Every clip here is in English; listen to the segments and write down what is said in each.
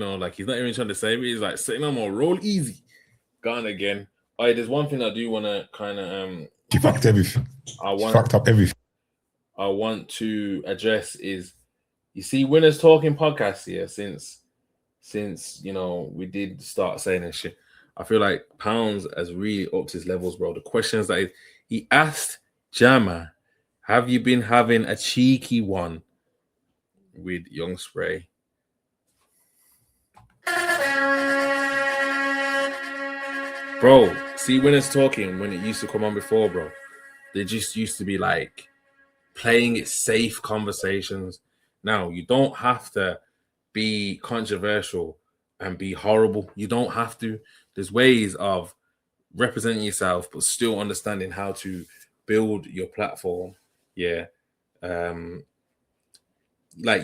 like he's not even trying to save it. He's like, say no more, roll easy. Gone again. There's one thing I do want to kind of She fucked everything. Fucked up everything. I want to address is, you see, Winners Talking podcast here since we did start saying this shit. I feel like Pounds has really upped his levels, bro. The questions that he asked Jammer, have you been having a cheeky one with Young Spray? Bro, see, Winners Talking, when it used to come on before, bro, they just used to be like playing it safe conversations. Now, you don't have to be controversial and be horrible. You don't have to. There's ways of representing yourself, but still understanding how to build your platform. Yeah. Like,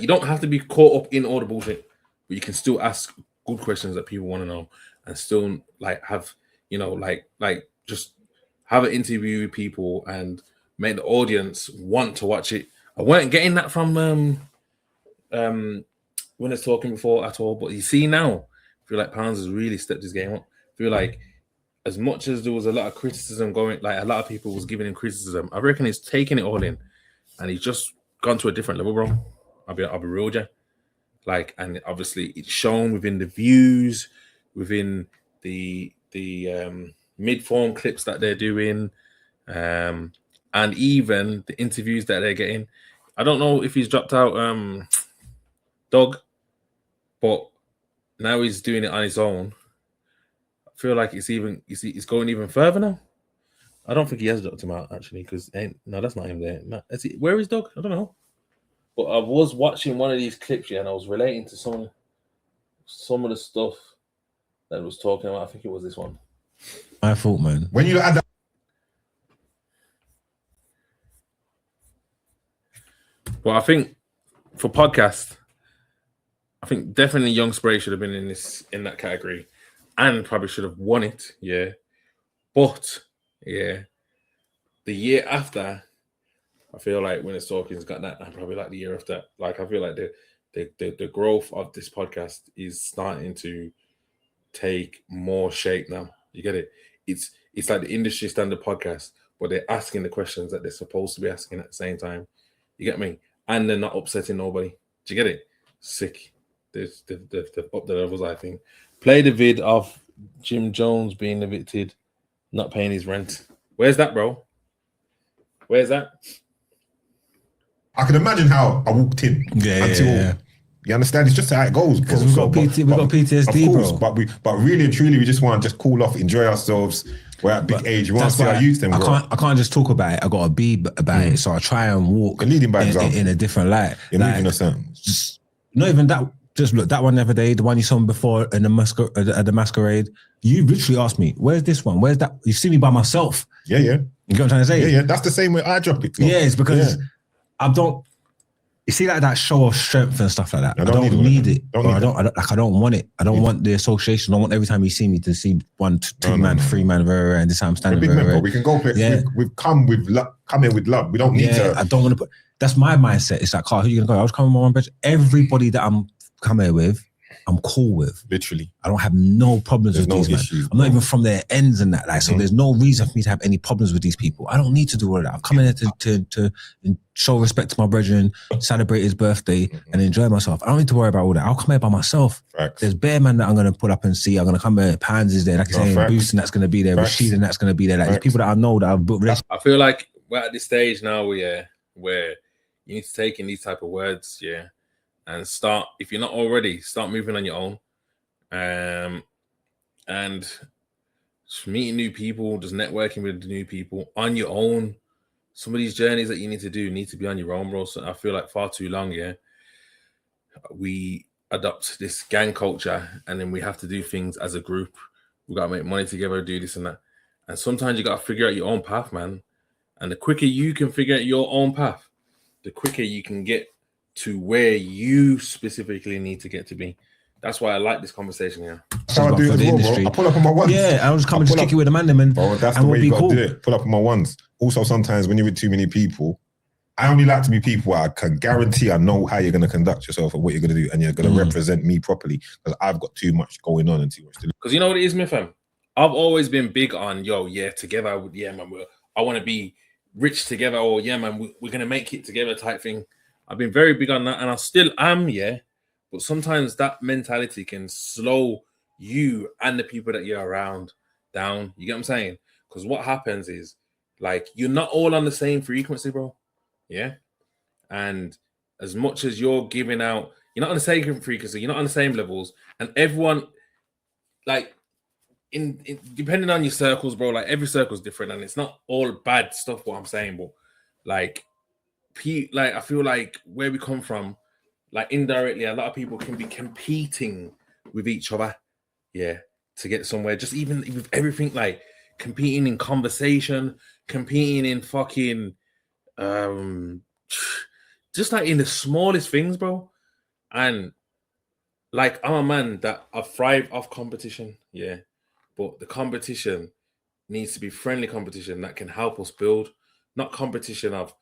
you don't have to be caught up in all the bullshit, but you can still ask good questions that people want to know and still like have, just have an interview with people and make the audience want to watch it. I weren't getting that from when it's talking before at all, but you see now, I feel like Pounds has really stepped his game up. I feel like as much as there was a lot of criticism going, like a lot of people was giving him criticism, I reckon he's taking it all in and he's just gone to a different level, bro. I'll be real with you. Like, and obviously it's shown within the views, within the mid-form clips that they're doing, and even the interviews that they're getting. I don't know if he's dropped out Doug, but now he's doing it on his own. I feel like it's going even further now. I don't think he has dropped him out actually, because that's not him there. No, where is Doug? I don't know. But I was watching one of these clips here, and I was relating to some of the stuff that was talking about. I think it was this one. My fault, man. When you add that, well, I think for podcast, I think definitely Young Spray should have been in that category, and probably should have won it. Yeah, but yeah, the year after, I feel like When It's Talking's got that, and probably like the year after. Like, I feel like the growth of this podcast is starting to take more shape now. You get it? It's like the industry standard podcast, but they're asking the questions that they're supposed to be asking at the same time. You get me? And they're not upsetting nobody. Do you get it? Sick. They've upped the levels, I think. Play the vid of Jim Jones being evicted, not paying his rent. Where's that, bro? Where's that? I can imagine how I walked in. Yeah. You understand? It's just how it goes, bro. Because we've got PTSD, of course, bro. But really and truly, we just want to just cool off, enjoy ourselves. We're at big age. We want to see our youth then, bro. I can't just talk about it. I got to be about it. So I try and walk in a different light. You're moving us out. Not even that. Just look, that one the other day, the one you saw me before in the masquerade. You literally asked me, "Where's this one? Where's that?" You see me by myself. Yeah. You get what I'm trying to say? Yeah. That's the same way I drop it. Yeah, it's because I don't. You see, like that show of strength and stuff like that. I don't need it. I don't want it. I don't want the association. I don't want every time you see me to see 1, 2 man, 3 man, and this time I'm standing. Big member. We can go. We've come here with love. We don't need to. I don't want to put. That's my mindset. It's like, Carl, who you gonna go? I was coming with my one bitch. Everybody that I'm coming here with, I'm cool with. Literally. I don't have no problems with these issues, I'm not even from their ends and that. Like, so there's no reason for me to have any problems with these people. I don't need to do all of that. I've come in here to show respect to my brethren, celebrate his birthday, and enjoy myself. I don't need to worry about all that. I'll come here by myself. Facts. There's bare man that I'm going to pull up and see. I'm going to come here. Pans is there. Like I say, Boost and that's going to be there. Rashid and that's going to be there. Like, there's people that I know that I've built relationships. I feel like we're at this stage now where you need to take in these type of words, and start, if you're not already, start moving on your own. And just meeting new people, just networking with the new people on your own. Some of these journeys that you need to do need to be on your own, bro. So I feel like far too long, we adopt this gang culture and then we have to do things as a group. We got to make money together, do this and that. And sometimes you got to figure out your own path, man. And the quicker you can figure out your own path, the quicker you can get to where you specifically need to get to be. That's why I like this conversation here. That's how I do it as well, bro. I pull up on my ones. Yeah, I was coming to kick it with a man, bro, that's the way you got to do it. Pull up on my ones. Also, sometimes when you're with too many people, I only like to be people where I can guarantee I know how you're going to conduct yourself and what you're going to do, and you're going to represent me properly, because I've got too much going on and too much to do. Because you know what it is, my fam? I've always been big on, together, man, I want to be rich together, or man, we're going to make it together type thing. I've been very big on that, and I still am, but sometimes that mentality can slow you and the people that you're around down. You get what I'm saying? Because what happens is, like, you're not all on the same frequency, bro. Yeah. And as much as you're giving out, you're not on the same frequency, you're not on the same levels, and everyone, like, in depending on your circles, bro, like every circle is different, and it's not all bad stuff what I'm saying, but like I feel like where we come from, like indirectly, a lot of people can be competing with each other, to get somewhere. Just even with everything, like competing in conversation, competing in fucking just like in the smallest things, bro. And like, I'm a man that I thrive off competition, but the competition needs to be friendly competition that can help us build, not competition of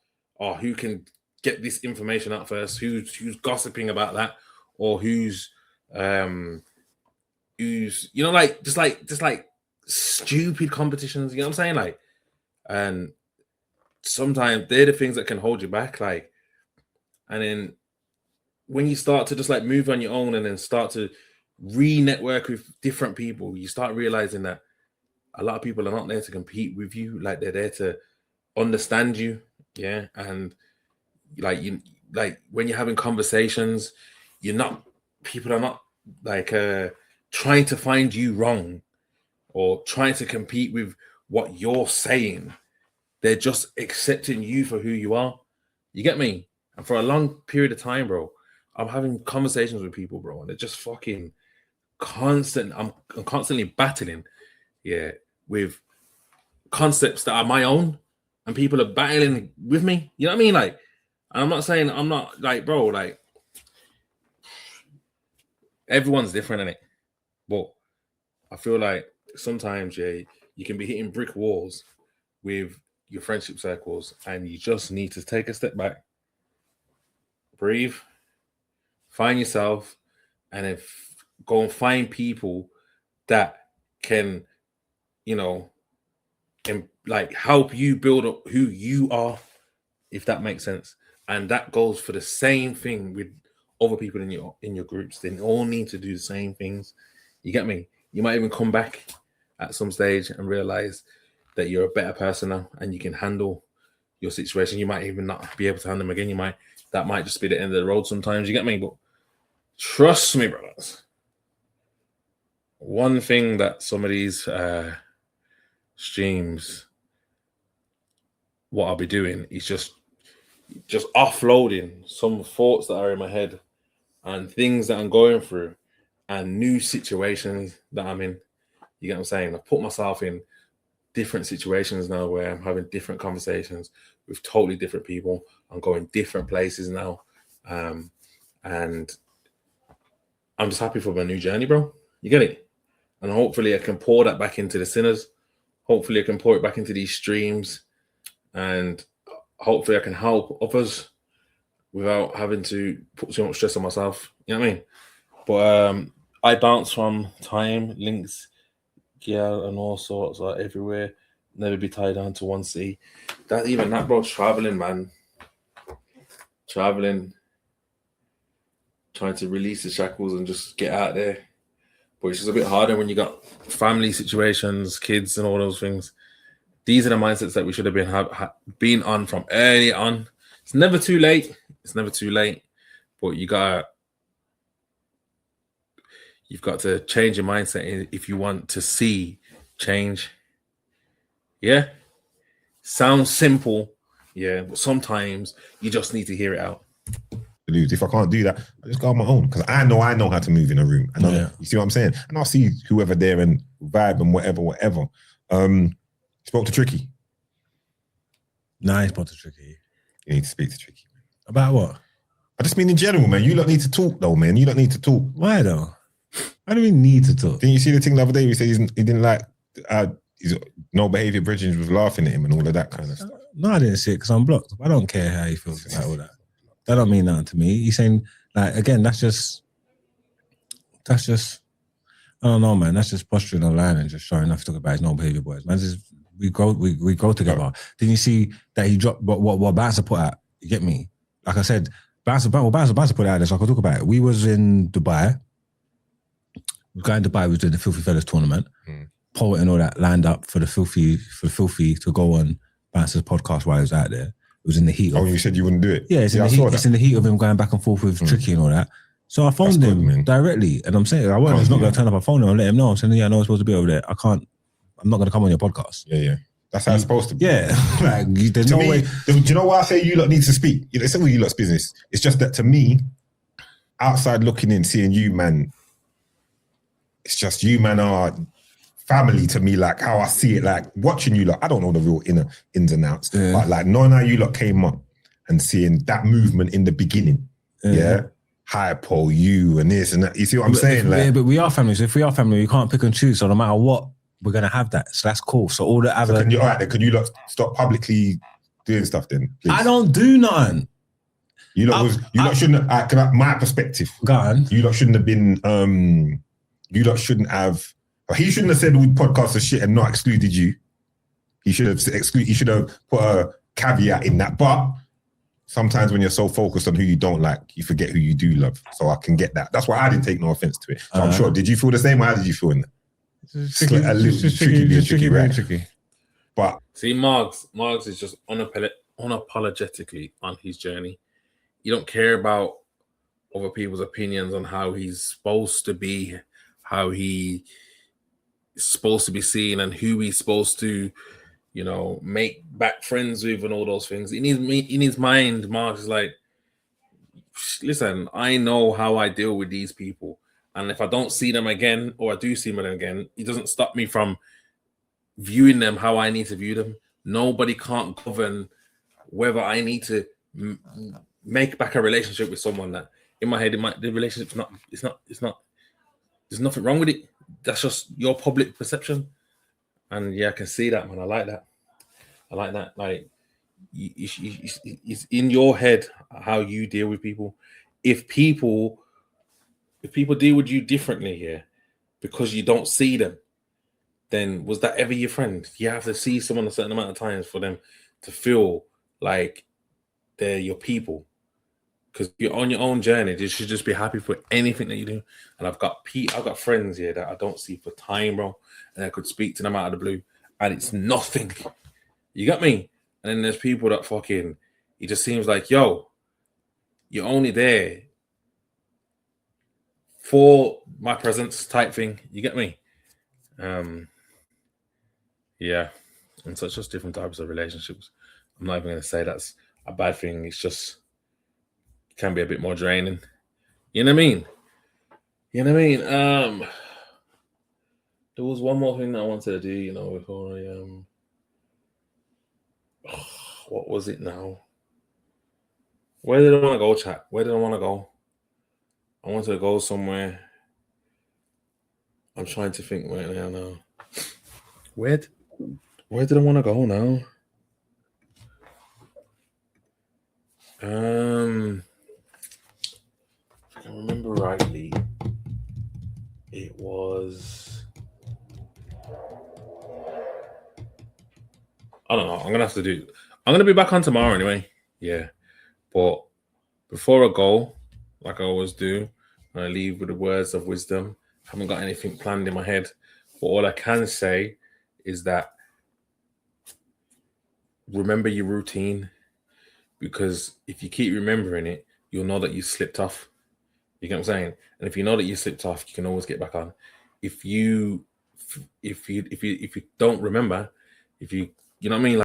who can get this information out first, who's gossiping about that, or who's like just like stupid competitions. You know what I'm saying? Like, and sometimes they're the things that can hold you back. Like, and then when you start to just like move on your own and then start to re-network with different people, you start realizing that a lot of people are not there to compete with you. Like, they're there to understand you. Yeah. And like, when you're having conversations, people are not like trying to find you wrong or trying to compete with what you're saying. They're just accepting you for who you are. You get me? And for a long period of time, bro, I'm having conversations with people, bro, and they're just fucking constant. I'm constantly battling, with concepts that are my own, and people are battling with me. You know what I mean? Like, I'm not saying I'm not like, bro, like everyone's different, innit? But I feel like sometimes, you can be hitting brick walls with your friendship circles, and you just need to take a step back, breathe, find yourself, and then go and find people that can, and like help you build up who you are, if that makes sense. And that goes for the same thing with other people in your groups. They all need to do the same things. You get me? You might even come back at some stage and realize that you're a better person now, and you can handle your situation. You might even not be able to handle them again. That might just be the end of the road sometimes. You get me? But trust me, brothers, one thing that some of these streams, what I'll be doing is just offloading some thoughts that are in my head and things that I'm going through and new situations that I'm in. You get what I'm saying? I've put myself in different situations now where I'm having different conversations with totally different people. I'm going different places now. And I'm just happy for my new journey, bro. You get it? And hopefully I can pour that back into the sinners. Hopefully I can pour it back into these streams. And hopefully I can help others without having to put too much stress on myself. You know what I mean? But I bounce from time, links, and all sorts are everywhere. Never be tied down to one city. That, bro, traveling, man. Traveling. Trying to release the shackles and just get out there. But it's just a bit harder when you got family situations, kids, and all those things. These are the mindsets that we should have been on from early on. It's never too late. But you've got to change your mindset if you want to see change. Yeah? Sounds simple. Yeah, but sometimes you just need to hear it out. If I can't do that, I just go on my own, because I know how to move in a room. And you see what I'm saying? And I'll see whoever there and vibe and whatever. Spoke to Tricky. Nah, I spoke to Tricky. You need to speak to Tricky. About what? I just mean in general, man. You don't need to talk though, man. You don't need to talk. Why though? I don't even need to talk. Didn't you see the thing the other day? We said he didn't like his no behavior. Bridges was laughing at him and all of that kind of stuff. No, I didn't see it because I'm blocked. I don't care how he feels about all that. That don't mean nothing to me. He's saying, like, again, that's just, I don't know, man. That's just posturing online and just showing off to talk about his no behavior boys. Man, we grow together. Yeah. Didn't you see that he dropped what Bouncer put out? You get me? Like I said, Bouncer put it out there, so I can talk about it. We was in Dubai. We was going to Dubai, we was doing the Filthy Fellas tournament. Poet and all that lined up for the Filthy to go on Bouncer's podcast while he was out there. It was in the heat of... Oh, you said you wouldn't do it? Yeah, it's in the heat of him going back and forth with Tricky and all that. So I phoned him directly, and I'm saying, I was not going to turn up. I phoned him and let him know. I'm saying, yeah, I know I'm supposed to be over there. I'm not going to come on your podcast. Yeah. That's how it's supposed to be. Yeah. Like, there's no way. Do you know why I say you lot need to speak? It's not you lot's business. It's just that to me, outside looking in, seeing you, man, it's just you, man, are family to me, like how I see it, like watching you lot. I don't know the real ins and outs, but like knowing how you lot came up and seeing that movement in the beginning, Hypo, you and this and that. You see what I'm saying? But we are family. So if we are family, we can't pick and choose. So no matter what, we're gonna have that. So that's cool. So all the other. So can you lot stop publicly doing stuff then? Please? I don't do nothing. You lot shouldn't. My perspective. Go on. You lot shouldn't have been. You lot shouldn't have. He shouldn't have said all podcasts of shit and not excluded you. He should have excluded. He should have put a caveat in that. But sometimes when you're so focused on who you don't like, you forget who you do love. So I can get that. That's why I didn't take no offense to it. So I'm sure. Did you feel the same? Or how did you feel in that? Tricky. But see, Margs is just unapologetically on his journey. You don't care about other people's opinions on how he's supposed to be, how he is supposed to be seen, and who he's supposed to, make back friends with, and all those things. In his mind, Mark is like, listen, I know how I deal with these people, and if I don't see them again, or I do see them again, it doesn't stop me from viewing them how I need to view them. Nobody can't govern whether I need to make back a relationship with someone that, in my head, the relationship's not. It's not. There's nothing wrong with it. That's just your public perception. And yeah, I can see that, man. I like that. Like, it's in your head how you deal with people. If people deal with you differently here because you don't see them, then was that ever your friend? You have to see someone a certain amount of times for them to feel like they're your people. Because you're on your own journey, you should just be happy for anything that you do. And I've got friends here that I don't see for time, bro, and I could speak to them out of the blue, and it's nothing. You got me? And then there's people that fucking, it just seems like, yo, you're only there for my presence type thing. You get me? Yeah. And so it's just different types of relationships. I'm not even going to say that's a bad thing. It's just, can be a bit more draining. You know what I mean? There was one more thing that I wanted to do, before I what was it now? Where did I want to go, chat? Where did I want to go? I wanted to go somewhere. I'm trying to think right now. Where did I want to go now? If I remember rightly, it was, I don't know. I'm gonna be back on tomorrow anyway. Yeah, but before I go, like I always do, I leave with the words of wisdom. I haven't got anything planned in my head, but all I can say is that remember your routine, because if you keep remembering it, you'll know that you slipped off. You get what I'm saying? And if you know that you slipped off, you can always get back on. If you don't remember, you know what I mean?